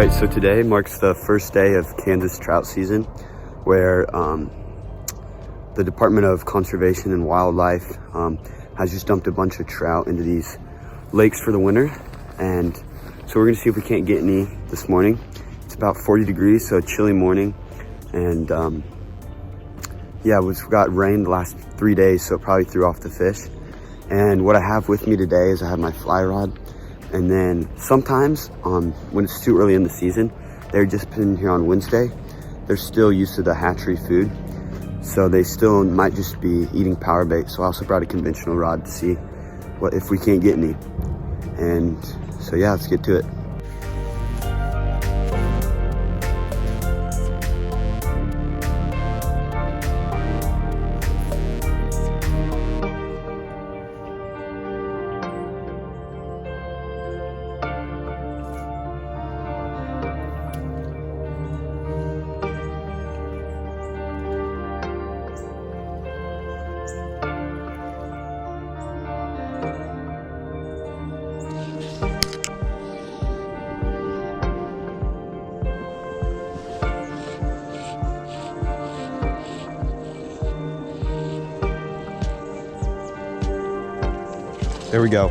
Alright, so today marks the first day of Kansas trout season, where the Department of Conservation and Wildlife has just dumped a bunch of trout into these lakes for the winter. And so we're gonna see if we can't get any this morning. It's about 40 degrees, so a chilly morning. And yeah, we've got rain the last 3 days, so it probably threw off the fish. And what I have with me today is I have my fly rod. And then sometimes when it's too early in the season, they're just been here on Wednesday. They're still used to the hatchery food, so they still might just be eating power bait. So I also brought a conventional rod to see if we can't get any. And so yeah, let's get to it. There we go.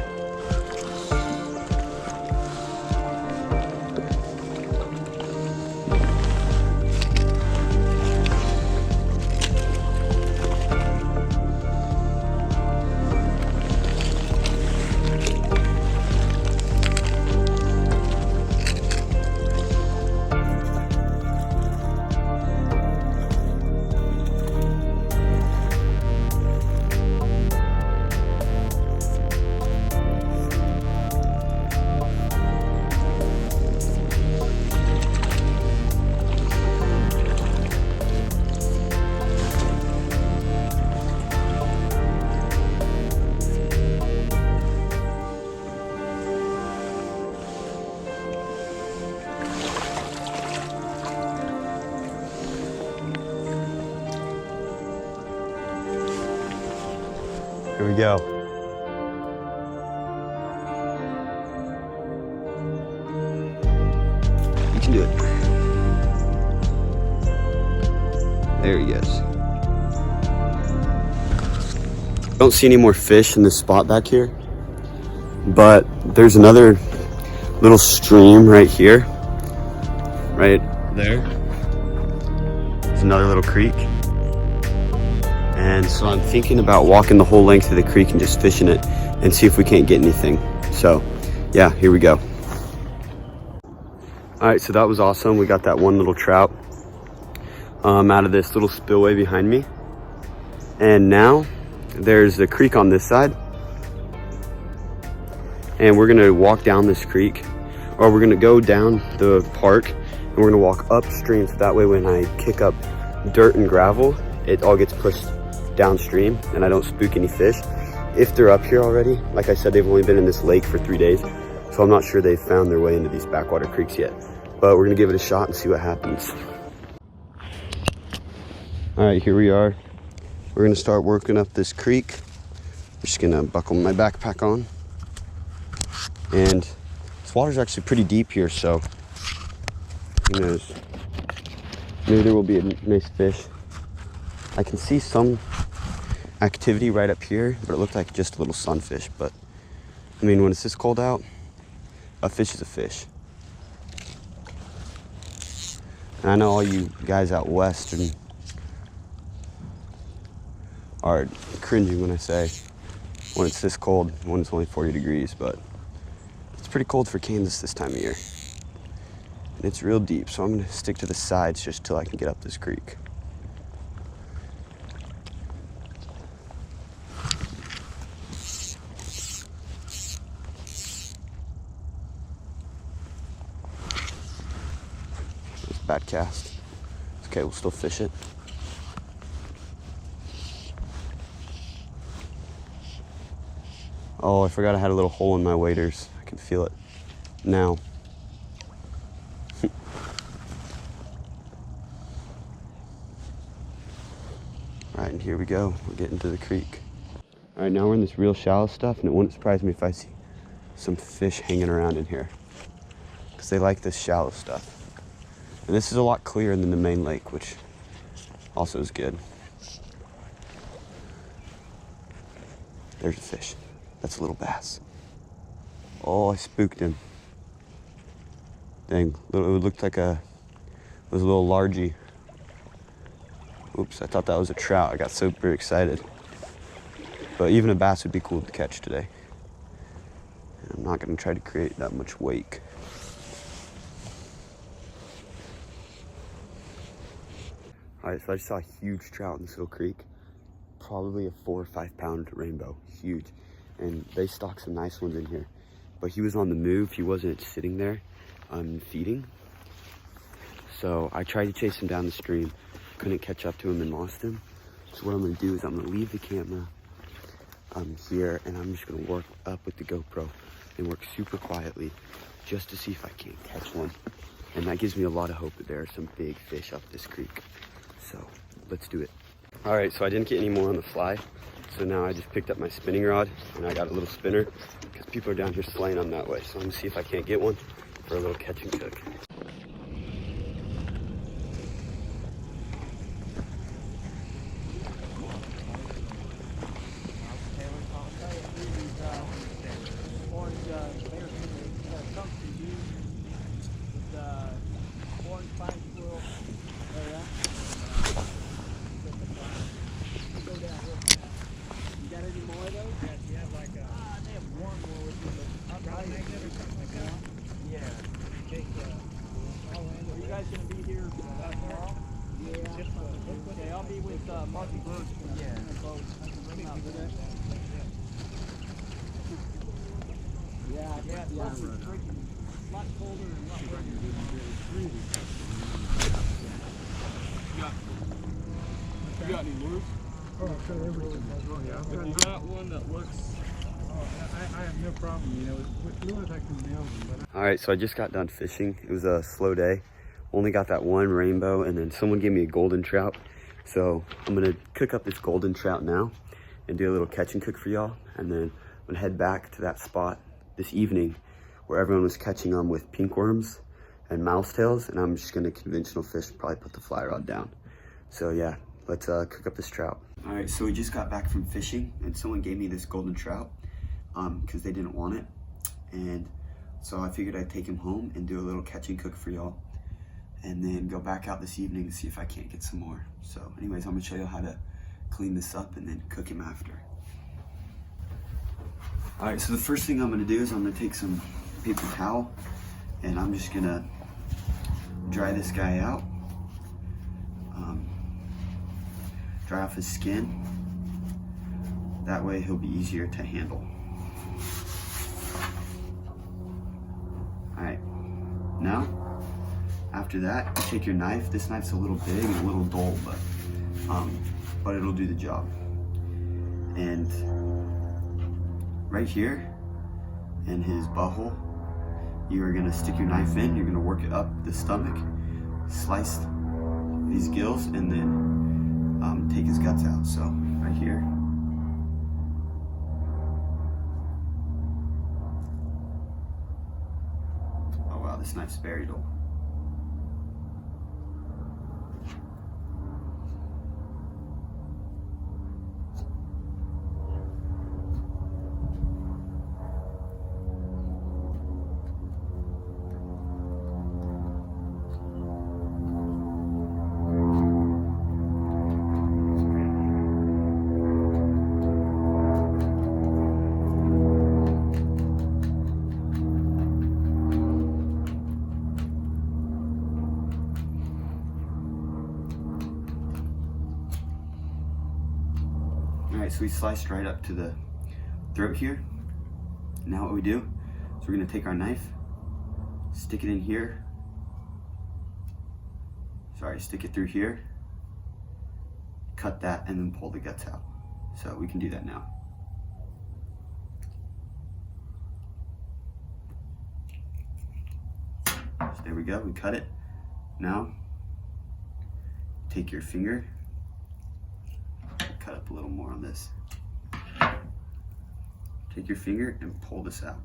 Here we go. You can do it. There he goes. Don't see any more fish in this spot back here, but there's another little stream right here. Right there. There's another little creek. And so I'm thinking about walking the whole length of the creek and just fishing it and see if we can't get anything. So yeah, here we go. All right, so that was awesome. We got that one little trout out of this little spillway behind me. And now there's a creek on this side. And we're gonna walk down this creek, or we're gonna go down the park and we're gonna walk upstream, so that way when I kick up dirt and gravel, it all gets pushed downstream and I don't spook any fish. If they're up here already, like I said, they've only been in this lake for 3 days, so I'm not sure they've found their way into these backwater creeks yet, but we're gonna give it a shot and see what happens. All right, here we are. We're gonna start working up this creek. I'm just gonna buckle my backpack on, and this water's actually pretty deep here, so who knows, maybe there will be a nice fish. I can see some activity right up here, but it looked like just a little sunfish. But I mean, when it's this cold out, a fish is a fish. And I know all you guys out west are cringing when I say when it's this cold, when it's only 40 degrees, but it's pretty cold for Kansas this time of year. And it's real deep, so I'm gonna stick to the sides just till I can get up this creek. Bad cast. Okay, we'll still fish it. Oh, I forgot I had a little hole in my waders. I can feel it now. All right, and here we go. We're getting to the creek. All right, now we're in this real shallow stuff, and it wouldn't surprise me if I see some fish hanging around in here, because because they like this shallow stuff. And this is a lot clearer than the main lake, which also is good. There's a fish. That's a little bass. Oh, I spooked him. Dang, it looked like it was a little largy. Oops, I thought that was a trout. I got super excited. But even a bass would be cool to catch today. And I'm not gonna try to create that much wake. All right, so I just saw a huge trout in this little creek. Probably a 4 or 5 pound rainbow, huge. And they stocked some nice ones in here. But he was on the move, he wasn't sitting there feeding. So I tried to chase him down the stream, couldn't catch up to him and lost him. So what I'm gonna do is I'm gonna leave the camera here, and I'm just gonna work up with the GoPro and work super quietly just to see if I can't catch one. And that gives me a lot of hope that there are some big fish up this creek. So let's do it. All right, so I didn't get any more on the fly. So now I just picked up my spinning rod and I got a little spinner because people are down here slaying on that way. So I'm gonna see if I can't get one for a little catch and cook. You got any lures? Oh, I've got everything. Oh, yeah. If you got one that looks... I have no problem, you know, with lures I can nail them. But All right, so I just got done fishing. It was a slow day. Only got that one rainbow, and then someone gave me a golden trout. So I'm gonna cook up this golden trout now and do a little catch and cook for y'all. And then I'm gonna head back to that spot this evening where everyone was catching them with pink worms and mouse tails. And I'm just gonna conventional fish, probably put the fly rod down. So yeah, let's cook up this trout. All right, so we just got back from fishing and someone gave me this golden trout because they didn't want it. And so I figured I'd take him home and do a little catch and cook for y'all, and then go back out this evening and see if I can't get some more. So anyways, I'm gonna show you how to clean this up and then cook him after. All right, so the first thing I'm gonna do is I'm gonna take some paper towel and I'm just gonna dry this guy out. Dry off his skin. That way he'll be easier to handle. All right, now, after that, you take your knife. This knife's a little big and a little dull, but it'll do the job. And right here, in his butthole, you are gonna stick your knife in, you're gonna work it up the stomach, slice these gills, and then take his guts out. So, right here. Oh wow, this knife's very dull. Alright, so we sliced right up to the throat here. Now what we do is we're gonna take our knife, stick it in here. Stick it through here, cut that, and then pull the guts out. So we can do that now. So there we go, we cut it. Now, take your finger, cut up a little more on this. Take your finger and pull this out.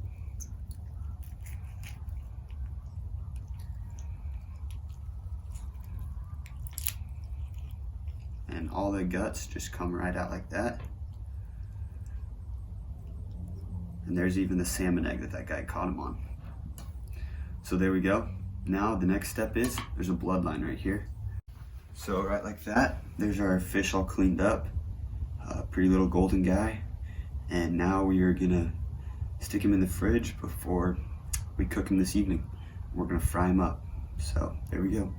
all the guts just come right out like that. And there's even the salmon egg that guy caught him on. So there we go. Now the next step is, there's a bloodline right here. So right like that, there's our fish all cleaned up. Pretty little golden guy. And now we are gonna stick him in the fridge before we cook him this evening. We're gonna fry him up. So there we go.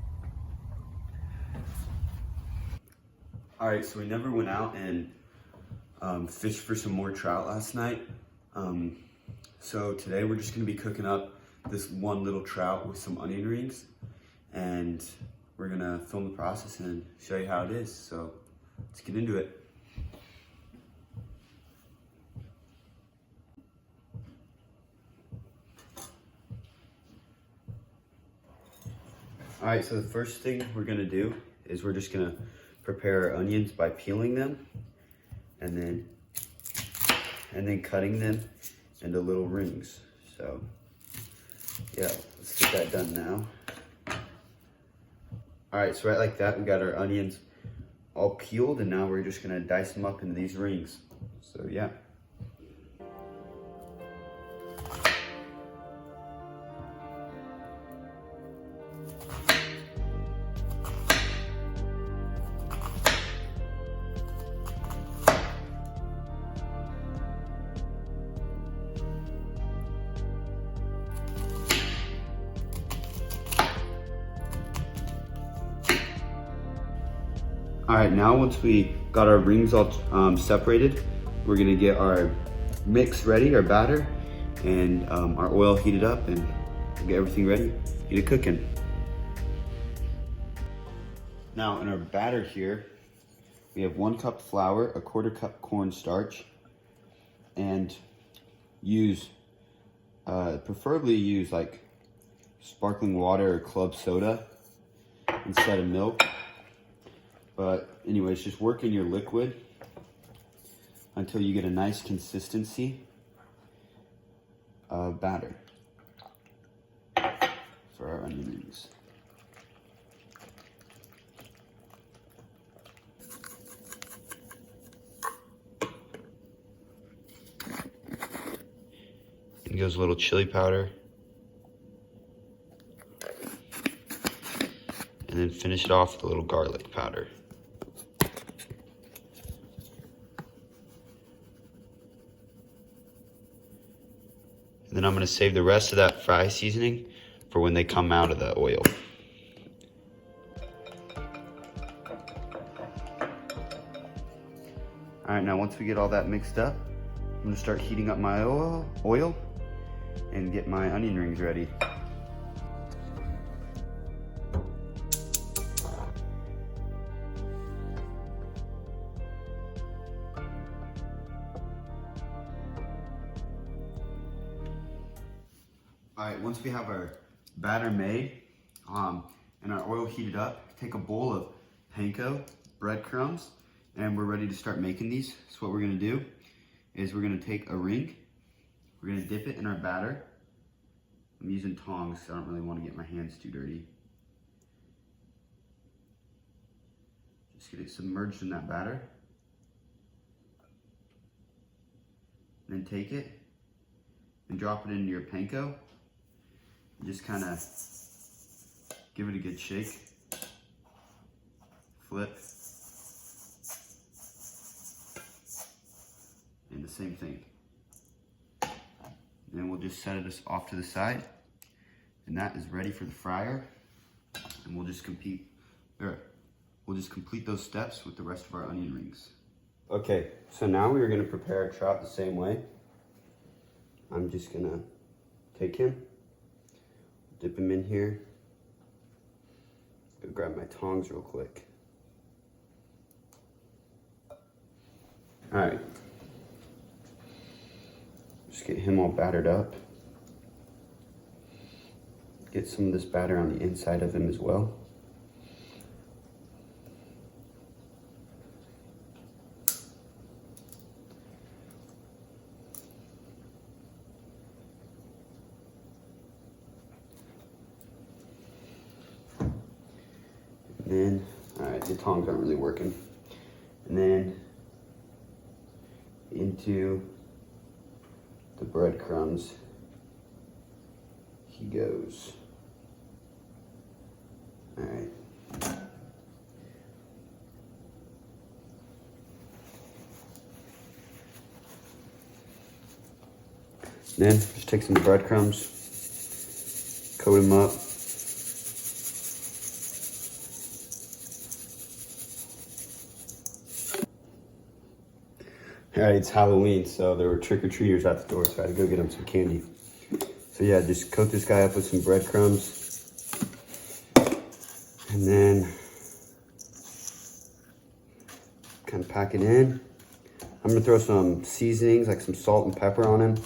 All right, so we never went out and fished for some more trout last night. So today we're just gonna be cooking up this one little trout with some onion rings, and we're gonna film the process and show you how it is. So let's get into it. All right, so the first thing we're gonna do is we're just gonna prepare our onions by peeling them and then cutting them into little rings. So yeah, let's get that done now. All right, so right like that, we got our onions all peeled, and now we're just gonna dice them up into these rings. So yeah. All right, now once we got our rings all separated, we're gonna get our mix ready, our batter, and our oil heated up, and we'll get everything ready, get it cooking. Now in our batter here, we have 1 cup flour, a 1/4 cup cornstarch, and preferably use like sparkling water or club soda instead of milk. But anyways, just work in your liquid until you get a nice consistency of batter for our onion rings. And goes a little chili powder. And then finish it off with a little garlic powder. And then I'm gonna save the rest of that fry seasoning for when they come out of the oil. All right, now once we get all that mixed up, I'm gonna start heating up my oil and get my onion rings ready. All right, once we have our batter made and our oil heated up, take a bowl of panko breadcrumbs, and we're ready to start making these. So what we're gonna do is we're gonna take a ring, we're gonna dip it in our batter. I'm using tongs because I don't really want to get my hands too dirty. Just get it submerged in that batter. Then take it and drop it into your panko. Just kind of give it a good shake, flip, and the same thing. And then we'll just set it off to the side, and that is ready for the fryer. And we'll just complete those steps with the rest of our onion rings. Okay, so now we are going to prepare our trout the same way. I'm just going to take him, dip him in here. Go grab my tongs real quick. All right. Just get him all battered up. Get some of this batter on the inside of him as well. Then, all right, the tongs aren't really working. And then into the breadcrumbs he goes. All right. Then just take some breadcrumbs, coat them up. All right, it's Halloween, so there were trick-or-treaters at the door, so I had to go get them some candy. So yeah, just coat this guy up with some breadcrumbs. And then kind of pack it in. I'm gonna throw some seasonings, like some salt and pepper on him,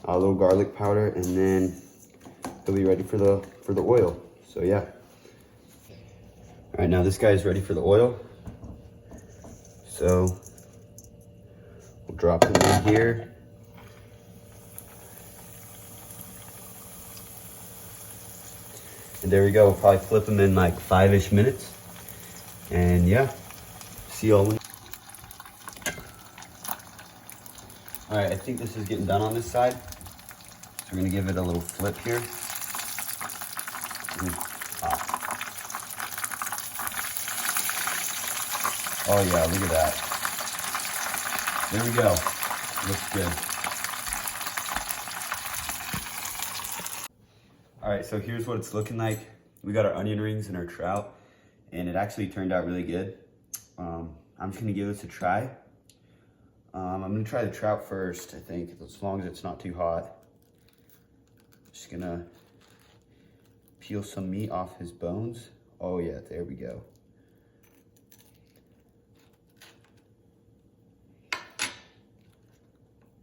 a little garlic powder, and then he'll be ready for the oil. So yeah. All right, now this guy is ready for the oil. So we'll drop him in here. And there we go. We'll probably flip him in like 5-ish minutes. And yeah, see y'all when. All right, I think this is getting done on this side. So we're gonna give it a little flip here. Oh yeah, look at that. There we go. Looks good. All right, so here's what it's looking like. We got our onion rings and our trout, and it actually turned out really good. I'm just gonna give this a try. I'm gonna try the trout first, I think, as long as it's not too hot. Just gonna peel some meat off his bones. Oh yeah, there we go.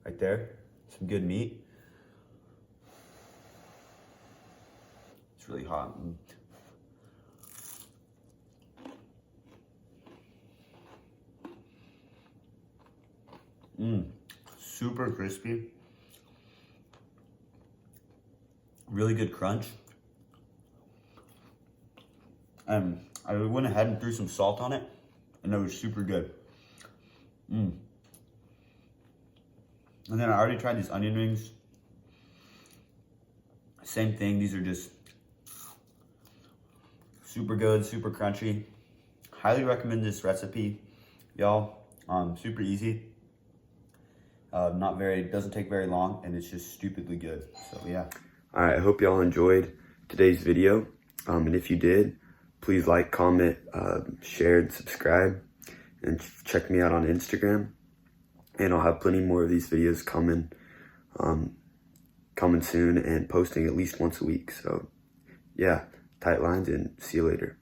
Right there, some good meat. It's really hot. Super crispy. Really good crunch. I went ahead and threw some salt on it, and it was super good. And then I already tried these onion rings. Same thing, these are just super good, super crunchy. Highly recommend this recipe, y'all. Super easy. Doesn't take very long, and it's just stupidly good. So yeah. All right, I hope y'all enjoyed today's video. And if you did, please like, comment, share, and subscribe. And check me out on Instagram. And I'll have plenty more of these videos coming soon and posting at least once a week. So yeah, tight lines, and see you later.